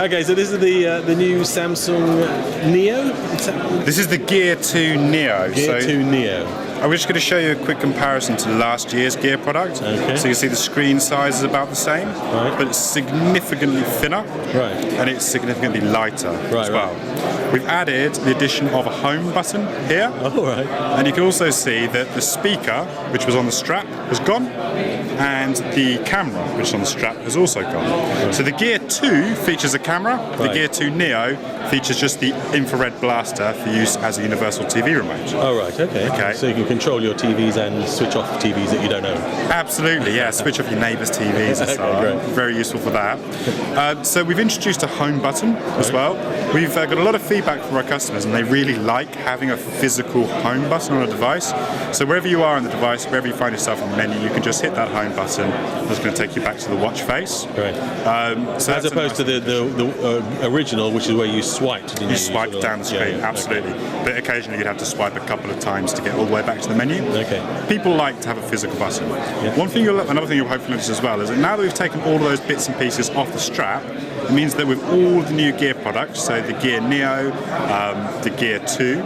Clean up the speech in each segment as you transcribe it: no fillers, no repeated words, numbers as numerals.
Okay, so this is the new Samsung Neo? This is the Gear 2 Neo. Gear 2 Neo. I'm just going to show you a quick comparison to last year's Gear product. Okay. So you can see the screen size is about the same, right, but it's significantly thinner, right, and it's significantly lighter right, as well. Right. We've added the addition of a home button here. Oh, right. And you can also see that the speaker, which was on the strap, has gone, and the camera, which is on the strap, has also gone. Right. So the Gear 2 features a camera, the Gear 2 Neo features just the infrared blaster for use as a universal TV remote. Oh, right, okay. So you can control your TVs and switch off TVs that you don't own. Absolutely, yeah. Switch off your neighbour's TVs and so on. Great. Very useful for that. So we've introduced a home button as well. We've got a lot of feedback from our customers, and they really like having a physical home button on a device. So wherever you are on the device, wherever you find yourself on the menu, you can just hit that home button. That's going to take you back to the watch face. Right. So as opposed to the original, which is where you swiped. You swiped down the screen, absolutely. Okay. But occasionally you'd have to swipe a couple of times to get all the way back to the menu. Okay. People like to have a physical button. Yeah. Another thing you'll hopefully notice as well is that now that we've taken all of those bits and pieces off the strap, it means that with all the new Gear products, so the Gear Neo, the Gear 2,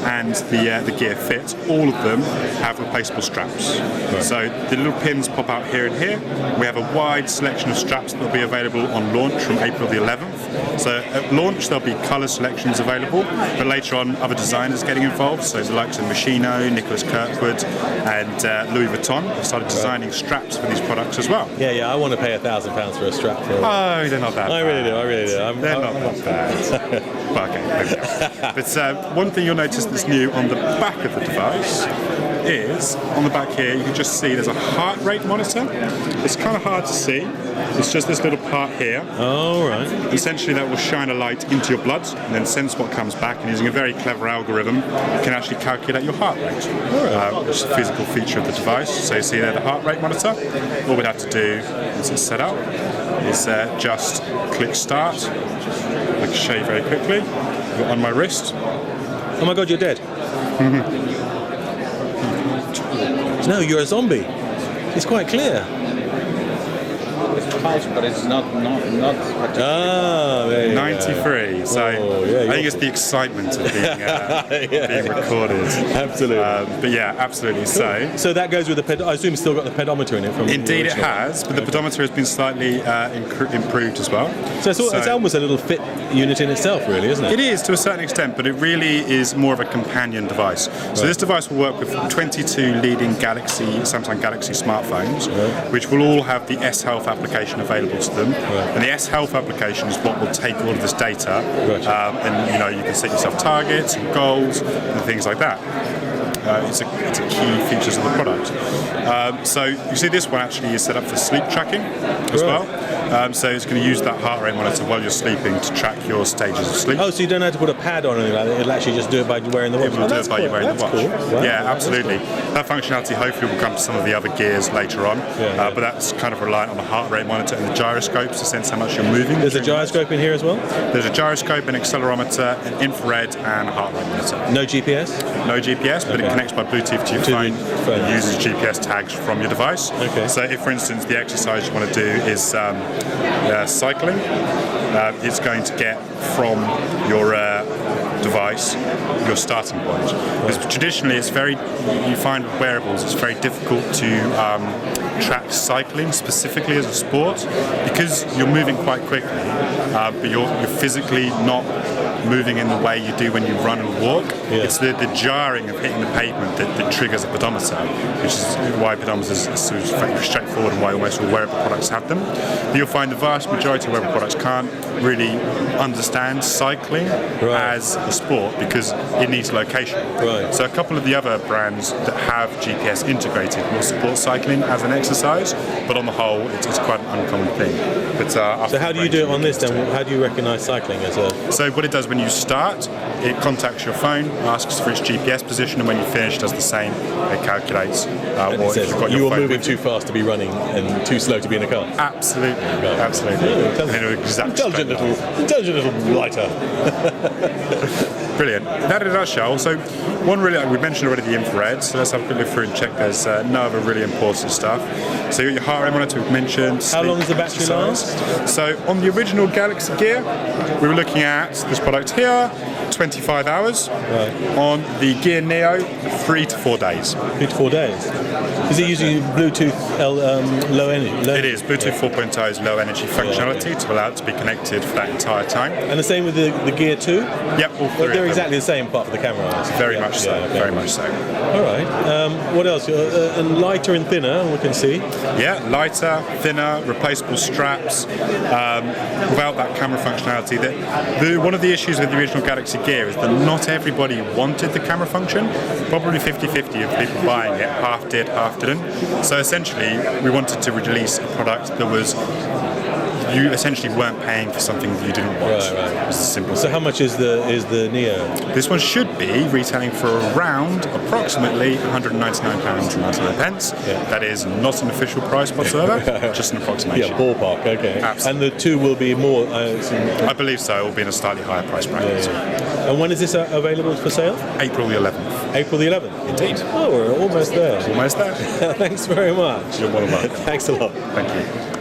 and the Gear Fit, all of them have replaceable straps. Right. So the little pins pop out here and here. We have a wide selection of straps that will be available on launch from April the 11th. So at launch there'll be colour selections available, but later on other designers getting involved, so the likes of Moschino, Nicholas Kirkwood, and Louis Vuitton have started designing straps for these products as well. Yeah, I want to pay £1,000 for a strap. Oh, they're not that bad. I really do. They're not that bad. Well, okay. But one thing you'll notice that's new on the back of the device is, on the back here, you can just see there's a heart rate monitor. It's kind of hard to see. It's just this little part here. Oh, right. Essentially, that will shine a light into your blood and then sense what comes back, and using a very clever algorithm, can actually calculate your heart rate, which is a physical feature of the device. So you see there the heart rate monitor. All we'd have to do once it's set up is just click start. I can show you very quickly. I've got on my wrist. Oh my God, you're dead. No, you're a zombie. It's quite clear. But it's not. Ah, there you 93. Go. So I think it's the excitement of being recorded. Absolutely. But yeah, absolutely. So that goes with the I assume it's still got the pedometer in it from. Indeed, it has, but the pedometer has been slightly improved as well. So it's almost a little fit unit in itself, really, isn't it? It is to a certain extent, but it really is more of a companion device. So this device will work with 22 leading Samsung Galaxy smartphones, which will all have the S Health application available to them. And the S Health application is what will take all of this data, and you can set yourself targets and goals and things like that. It's a key features of the product. So you see this one actually is set up for sleep tracking as well. So it's going to use that heart rate monitor while you're sleeping to track your stages of sleep. Oh, so you don't have to put a pad on or anything like that. It'll actually just do it by wearing the watch. It will do it by wearing the watch. Cool. Wow. Yeah, absolutely. That functionality hopefully will come to some of the other gears later on. But that's kind of reliant on the heart rate monitor and the gyroscopes to sense how much you're moving. There's a gyroscope in here as well? There's a gyroscope, an accelerometer, an infrared, and a heart rate monitor. No GPS? No GPS, but it connects by Bluetooth to your phone and uses GPS tags from your device. Okay. So if, for instance, the exercise you want to do is cycling, it's going to get from your device your starting point. Because traditionally, you find with wearables, it's very difficult to track cycling specifically as a sport because you're moving quite quickly, but you're physically not moving in the way you do when you run and walk. It's the jarring of hitting the pavement that triggers a pedometer, which is why pedometers are sort of very straightforward and why almost all wearable products have them. But you'll find the vast majority of wearable products can't really understand cycling as a sport because it needs location. So a couple of the other brands that have GPS integrated will support cycling as an exercise, but on the whole, it's quite an uncommon thing. But so how do you do it on this then? How do you recognise cycling as a... So what it does when you start, it contacts your phone, asks for its GPS position, and when you finish, does the same. It calculates what you've got. You are moving too fast to be running and too slow to be in a car. Absolutely, absolutely. Intelligent little lighter. Brilliant. That in a nutshell. So, one really, we mentioned already the infrared, so let's have a quick look through and check there's no other really important stuff. So you got your heart rate monitor we've mentioned. How long does the battery last? So on the original Galaxy Gear, we were looking at this product here, 25 hours. Right. On the Gear Neo, 3 to 4 days. 3 to 4 days. Is it using Bluetooth low energy? It is. Bluetooth 4.0's low energy functionality to allow it to be connected for that entire time. And the same with the Gear 2? Yep, all three. They're exactly the same apart from the camera. Very much so. Okay. Very much so. All right. What else? And lighter and thinner, we can see. Yeah, lighter, thinner, replaceable straps, without that camera functionality. One of the issues with the original Galaxy Gear is that not everybody wanted the camera function. Probably 50-50 of people buying it, half did, half didn't. So essentially, we wanted to release a product that was, you essentially weren't paying for something that you didn't want. Right. It's simple. So how much is the Neo? This one should be retailing for around approximately £199.99. Yeah. That is not an official price whatsoever, just an approximation. Yeah, ballpark, okay. Absolutely. And the 2 will be more, I believe so. It will be in a slightly higher price bracket. Yeah. And when is this available for sale? April the 11th. April the 11th? Indeed. Oh, we're almost there. Almost there. Thanks very much. You're more than welcome. Thanks a lot. Thank you.